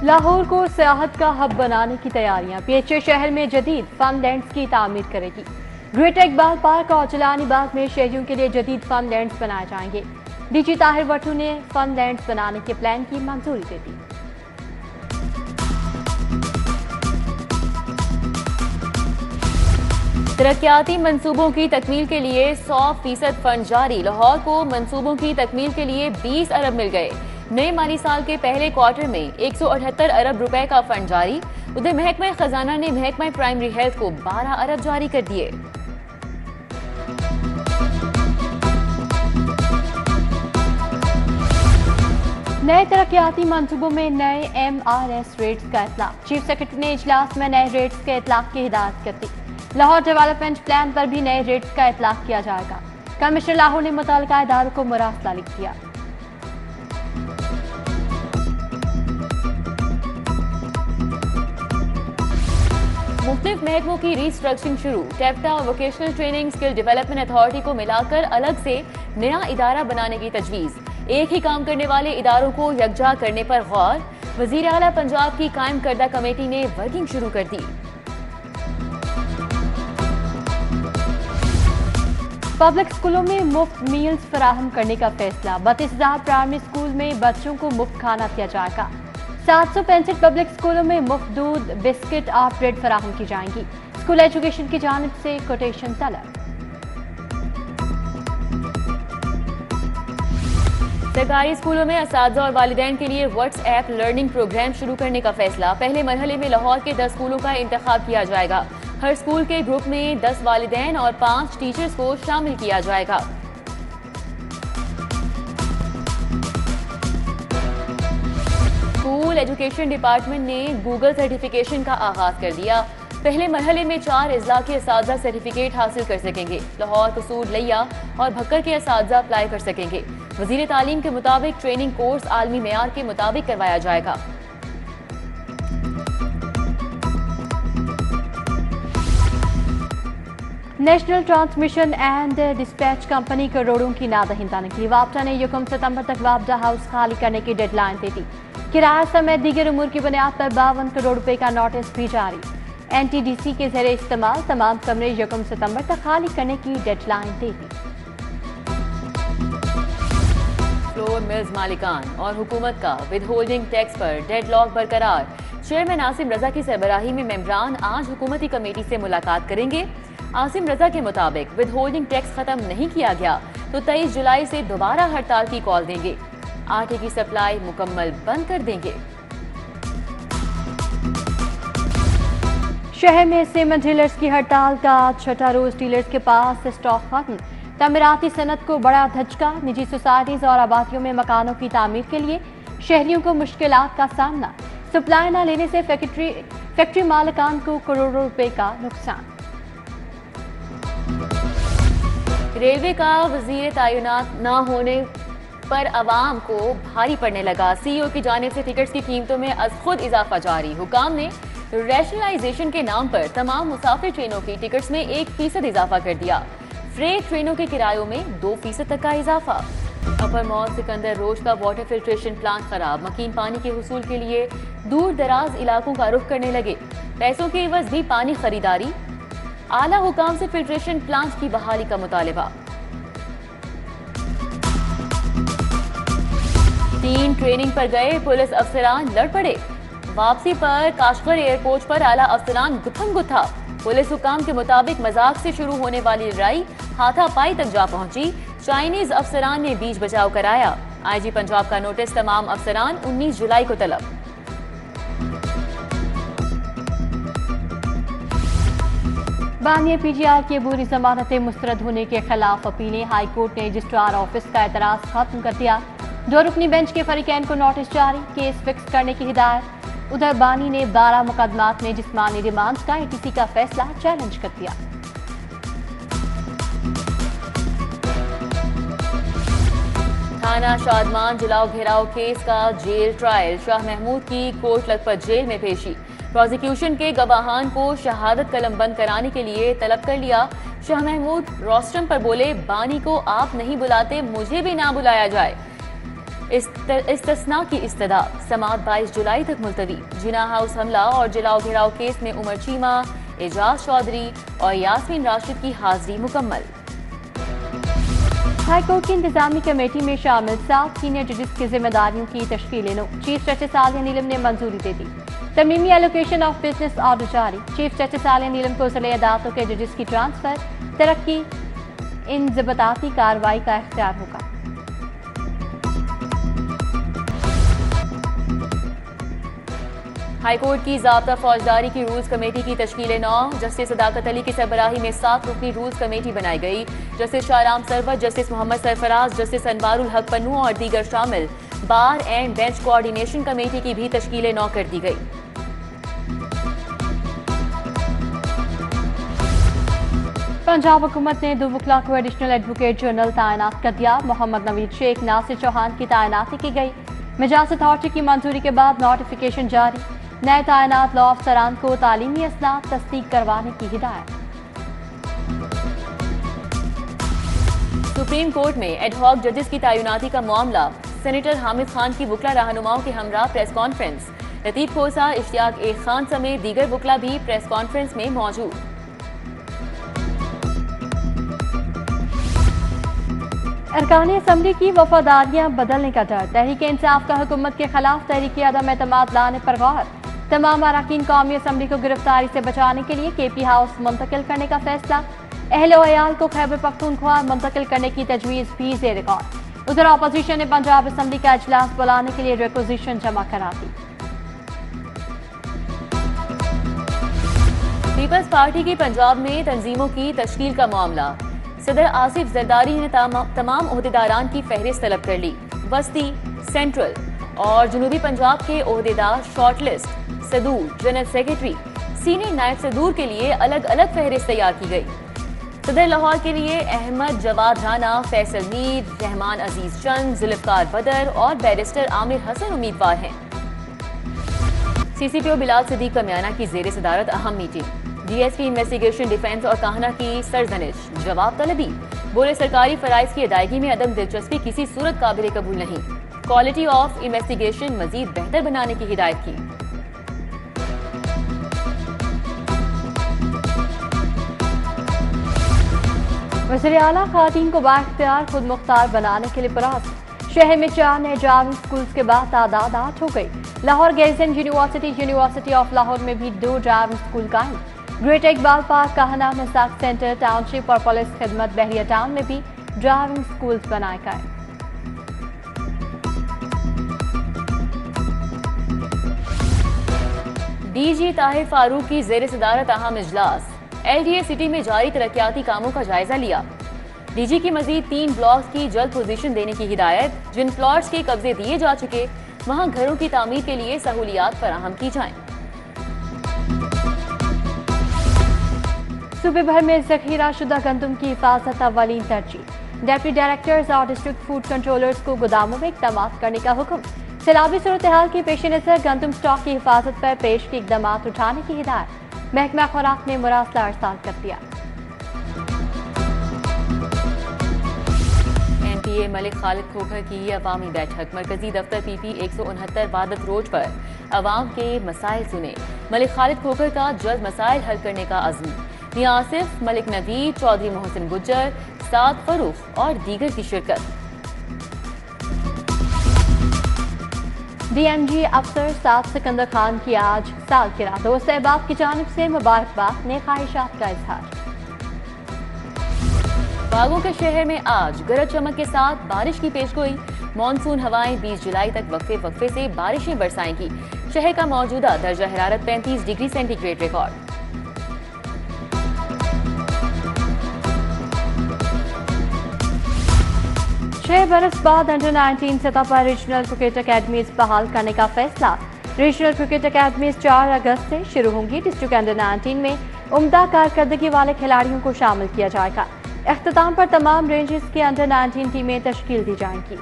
लाहौर को सियाहत का हब बनाने की तैयारियां। पीएचए शहर में जदीद फन लैंड्स की तामीर करेगी। ग्रेटर इकबाल पार्क और जिलानी बाग में शहरियों के लिए जदीद फन लैंड्स बनाए जाएंगे। डीजी ताहिर वट्टू ने फन लैंड्स बनाने के प्लान की मंजूरी दे दी। तरक्याती मंसूबों की तकमील के लिए 100% फंड जारी। लाहौर को मंसूबों की तकमील के लिए 20 अरब मिल गए। नए माली साल के पहले क्वार्टर में 178 अरब रुपए का फंड जारी। उधर महकमा खजाना ने महकमा प्राइमरी हेल्थ को 12 अरब जारी कर दिए। नए तरक्याती मंसूबों में नए MRS रेट्स का इतलाक। चीफ सेक्रेटरी ने इजलास में नए रेट्स के इतलाक की हिदायत कर दी। लाहौर डेवलपमेंट प्लान पर भी नए रेट्स का इतलाक किया जाएगा। कमिश्नर लाहौर ने मुतल्लिका इदारों को मुरासला लिख दिया। मुख्तलिफ महकमों की रीस्ट्रक्चरिंग शुरू। टेप्टा और vocational training skill development authority को मिलाकर अलग से नया इदारा बनाने की तजवीज। एक ही काम करने वाले इदारों को यकजा करने पर गौर। वजीर आला पंजाब की कायम करदा कमेटी ने वर्किंग शुरू कर दी। पब्लिक स्कूलों में मुफ्त मील्स फराहम करने का फैसला। 32,000 प्राइमरी स्कूल में बच्चों को मुफ्त खाना दिया जाएगा। 765 पब्लिक स्कूलों में मुफ्त दूध, बिस्किट और ब्रेड फराहम की जाएंगी। स्कूल एजुकेशन की जानिब से कोटेशन तलब। सरकारी स्कूलों में असातिज़ा और वालिदैन के लिए व्हाट्सएप लर्निंग प्रोग्राम शुरू करने का फैसला। पहले मरहले में लाहौर के 10 स्कूलों का इंतखाब किया जाएगा। हर स्कूल के ग्रुप में 10 वालिदैन और 5 टीचर्स को शामिल किया जाएगा। स्कूल एजुकेशन डिपार्टमेंट ने गूगल सर्टिफिकेशन का आगाज कर दिया। पहले मरहले में 4 अजला के असातिज़ा सर्टिफिकेट हासिल कर सकेंगे। लाहौर, कसूर, लिया और भक्कर के असातिज़ा अप्लाई कर सकेंगे। वजीर तालीम के मुताबिक ट्रेनिंग कोर्स आलमी मेयार के मुताबिक करवाया जाएगा। National transmission and dispatch company करोड़ों की नादहिंदा निकली। वापडा ने 1 सितंबर तक वापडा हाउस खाली करने की डेडलाइन दे दी। किराया समेत दीगर उमूर की बुनियाद पर 52 करोड़ रुपए का नोटिस भी जारी। NTDC के जरिए इस्तेमाल तमाम कमरे 1 सितंबर तक खाली करने की डेडलाइन दे दी। फ्लोर मिल्स मालिकान और हुकूमत का विद होल्डिंग टैक्स पर डेडलॉक बरकरार। चेयरमैन आसिम रजा की सरबराही में मेंबरान आज हुकूमती कमेटी से मुलाकात करेंगे। आसिम रजा के मुताबिक विद होल्डिंग टैक्स खत्म नहीं किया गया तो 23 जुलाई से दोबारा हड़ताल की कॉल देंगे। आटे की सप्लाई मुकम्मल बंद कर देंगे। शहर में सीमेंट डीलर्स की हड़ताल का 6ठा रोज। डीलर्स के पास स्टॉक खत्म। तमीराती सनत को बड़ा धचका। निजी सोसाइटीज और आबादियों में मकानों की तामीर के लिए शहरियों को मुश्किलात का सामना। सप्लाई न लेने से फैक्ट्री मालिकान को करोड़ों रुपए का नुकसान। रेलवे का वजीर तैनात न होने पर अवाम को भारी पड़ने लगा। CEO की जानिब से टिकट्स की कीमतों में अज खुद इजाफा जारी। हुकाम ने रैशनलाइजेशन के नाम पर तमाम मुसाफिर ट्रेनों की टिकट्स में 1% इजाफा कर दिया। फ्रेट ट्रेनों के किरायों में 2% तक का इजाफा। अपर मॉल सिकंदर रोज का वाटर फिल्ट्रेशन प्लांट खराब। मकीन पानी के हुसूल के लिए दूर दराज इलाकों का रुख करने लगे। पैसों के एवज भी पानी खरीदारी। आला हुकाम से फिल्ट्रेशन प्लांट की बहाली का मुतालिबा। 3 ट्रेनिंग पर गए पुलिस अफसरान लड़ पड़े। वापसी पर काशगर एयरपोर्ट पर आला अफसरान गुत्थम गुत्था। पुलिस हुकाम के मुताबिक मजाक से शुरू होने वाली लड़ाई हाथापाई तक जा पहुंची। चाइनीज अफसरान ने बीच बचाव कराया। IG पंजाब का नोटिस तमाम अफसरान 19 जुलाई को तलब। बानिया PGR की अबूरी जमानतें मुस्तरद होने के खिलाफ अपीलें। हाईकोर्ट ने रजिस्ट्रार ऑफिस का एतराज खत्म कर दिया। 2 रुकनी बेंच के फरीकैन को नोटिस जारी। केस फिक्स करने की हिदायत। उधर बानी ने 12 मुकदमात में जिस्मानी रिमांड का ATC का फैसला चैलेंज कर दिया। थाना शादमान जलाओ घेराव केस का जेल ट्रायल। शाह महमूद की कोर्ट लखपत जेल में पेशी। प्रोसिक्यूशन के गवाहान को शहादत कलम बंद कराने के लिए तलब कर लिया। शाह महमूद रोस्टम पर बोले, बानी को आप नहीं बुलाते, मुझे भी ना बुलाया जाए। इस्तिस्ना की इस्तदा समात 22 जुलाई तक मुलतवी। जिना हाउस हमला और जलाओ घेराव केस में उमर चीमा, एजाज चौधरी और यास्मीन राशिद की हाजिरी मुकम्मल। हाईकोर्ट की इंतजामी कमेटी में शामिल 7 सीनियर जजेस की जिम्मेदारियों की तश्कील नो। चीफ जस्टिस आलिया नीलम ने मंजूरी दे दी। तमीमी एलोकेशन ऑफ बिजनेस ऑर्डर जारी। चीफ जस्टिस आलिया नीलम को जिले अदालतों के जजेस की ट्रांसफर, तरक्की, इंजबताती कार्रवाई का इख्तियार होगा। हाईकोर्ट की ज़ाब्ता फौजदारी की रूल्स कमेटी की तश्कील 9। जस्टिस सदाकत अली की सरबराही में 7 रुकनी रूल्स कमेटी बनाई गई। Justice Shahram Sarwar, justice Mohammad Sarfaraz, justice Anwarul Haq Pannu और दीगर शामिल। Bar and bench coordination committee की भी तश्कील 9 कर दी गई। पंजाब हुकूमत ने 2 वकला को एडिशनल एडवोकेट जनरल तैनात कर दिया। मोहम्मद नवीद शेख, नासिर चौहान की तैनाती की गई। मिजाज अथॉरिटी की मंजूरी के बाद नोटिफिकेशन जारी। नए तैनात लॉ अफसरान को तालीमी असनाद तस्दीक करवाने की हिदायत। सुप्रीम कोर्ट में एडहॉक जजेस की तैनाती का मामला। सेनेटर हामिद खान की वकला रहनुमाओं के हमरा प्रेस कॉन्फ्रेंस। लतीफ खोसा, इश्तियाक ए खान समेत दीगर वकला भी प्रेस कॉन्फ्रेंस में मौजूद। अरकान असम्बली की वफादारियां बदलने का डर। तहरीक इंसाफ का हुकूमत के खिलाफ तहरीक अदम एतमाद लाने पर गौर। तमाम अरकान कौमी असम्बली को गिरफ्तारी से बचाने के लिए केपी हाउस मुंतकिल करने का फैसला। अहल वयाल को खैबर पख्तूनख्वा मुंतकिल करने की तजवीज़ भी ज़ेर गौर। उधर अपोजिशन ने पंजाब असम्बली का इजलास बुलाने के लिए रिक्विजिशन जमा करा दी। पीपल्स पार्टी की पंजाब में तंजीमों की तश्कील का मामला। सदर आसिफ जरदारी ने तमाम ओहदेदारान की फहरिस्त तलब कर ली। वस्ती, सेंट्रल और जनूबी पंजाब के ओहदेदार शॉर्टलिस्ट, सदूर, जनरल सेक्रेटरी, सीनियर नायब सदूर के लिए अलग अलग फहरिस्त तैयार की गई। सदर लाहौर के लिए अहमद जवाद राना, फैसल मीर, रहमान अजीज चंद, जुल्फकार बदर और बैरिस्टर आमिर हसन उम्मीदवार हैं। CCPO बिलाल सिद्दीक का म्याना की जेर सदारत अहम मीटिंग। DSP इन्वेस्टिगेशन, डिफेंस और काहना की सरजनिश, जवाब तलबी। बोले सरकारी फराइज की अदायगी में अदम दिलचस्पी किसी सूरत काबिल कबूल नहीं। क्वालिटी ऑफ इन्वेस्टिगेशन मजीद बेहतर बनाने की हिदायत की। वज़ीर आला खातून को बाइख्तियार खुद मुख्तार बनाने के लिए प्रयास। शहर में 4 नए ड्राइविंग स्कूल्स के बाद तादाद 8 हो गई। Lahore Garrison University of Lahore में भी 2 ड्राइविंग स्कूल कायम। Great Iqbal Park, Kahna, Misaq centre, township और पुलिस खिदमत बहरिया टाउन में भी ड्राइविंग स्कूल्स बनाए गए। DG ताहिर फारूक की जेर सदारत अहम इजलास। LDA सिटी में जारी तरक्याती कामों का जायजा लिया। DG की मजीद 3 ब्लॉक्स की जल्द पोजीशन देने की हिदायत। जिन प्लॉट्स के कब्जे दिए जा चुके वहां घरों की तामीर के लिए सहूलियात फराहम की जाएं। सूबे भर में जखीरा शुदा गंदम की हिफाजत अव्वलीन तरजीह। डेप्टी डायरेक्टर्स और डिस्ट्रिक्ट फूड कंट्रोलर्स को गोदामों में इक़दाम करने का हुक्म। सैलाबी सूरत हाल के पेश नज़र गंदम स्टॉक की हिफाजत पर पेश के इक़दाम उठाने की हिदायत। महकमा खुराक ने मुरासला अरसाल कर दिया। MPA मलिक खालिद खोखर की अवामी बैठक। मरकजी दफ्तर PP 169 वादत रोड पर अवाम के मसाइल सुने। मलिक खालिद खोखर का जल्द मसाइल हल करने का अज़्म। मियां आसिफ, मलिक नवीद, चौधरी मोहसिन गुज्जर, साद फरूख और दीगर की शिरकत। DMG अफसर साद सिकंदर खान की आज सालगिरह। दोस्त अहबाब की जानिब से मुबारकबाद, नेक ख्वाहिशात का इजहार। बागों के शहर में आज गरज चमक के साथ बारिश की पेशगोई। मानसून हवाएं 20 जुलाई तक वक्फे से बारिशें बरसाएंगी। शहर का मौजूदा दर्जा हरारत 35 डिग्री सेंटीग्रेड रिकॉर्ड। 6 बरस बाद अंडर 19 सतह पर रीजनल क्रिकेट अकेडमीज बहाल करने का फैसला। रीजनल क्रिकेट अकेडमीज 4 अगस्त से शुरू होंगी। डिस्ट्रिक्ट अंडर 19 में उम्दा कारकर्दगी वाले खिलाड़ियों को शामिल किया जाएगा। इख्तिताम पर तमाम रेंजेस की अंडर 19 टीमें तश्कील दी जाएंगी।